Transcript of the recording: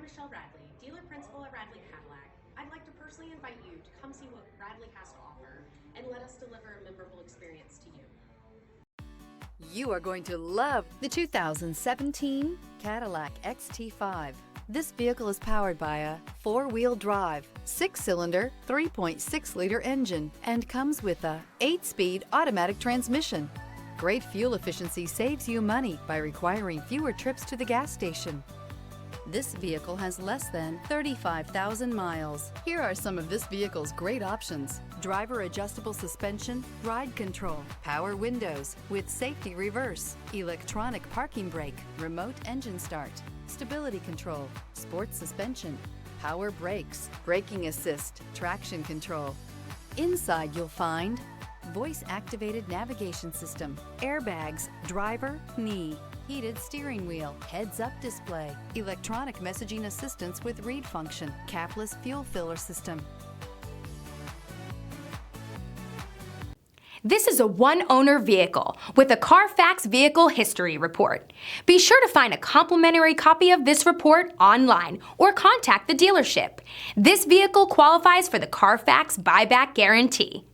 Michelle Radley, dealer principal at Radley Cadillac. I'd like to personally invite you to come see what Radley has to offer and let us deliver a memorable experience to you. You are going to love the 2017 Cadillac XT5. This vehicle is powered by a 4-wheel drive, 6-cylinder, 3.6-liter engine and comes with a 8-speed automatic transmission. Great fuel efficiency saves you money by requiring fewer trips to the gas station. This vehicle has less than 35,000 miles. Here are some of this vehicle's great options: driver adjustable suspension, ride control, power windows with safety reverse, electronic parking brake, remote engine start, stability control, sports suspension, power brakes, braking assist, traction control. Inside you'll find voice-activated navigation system, airbags, driver, knee, heated steering wheel, heads-up display, electronic messaging assistance with read function, capless fuel filler system. This is a one-owner vehicle with a Carfax Vehicle History Report. Be sure to find a complimentary copy of this report online or contact the dealership. This vehicle qualifies for the Carfax Buyback Guarantee.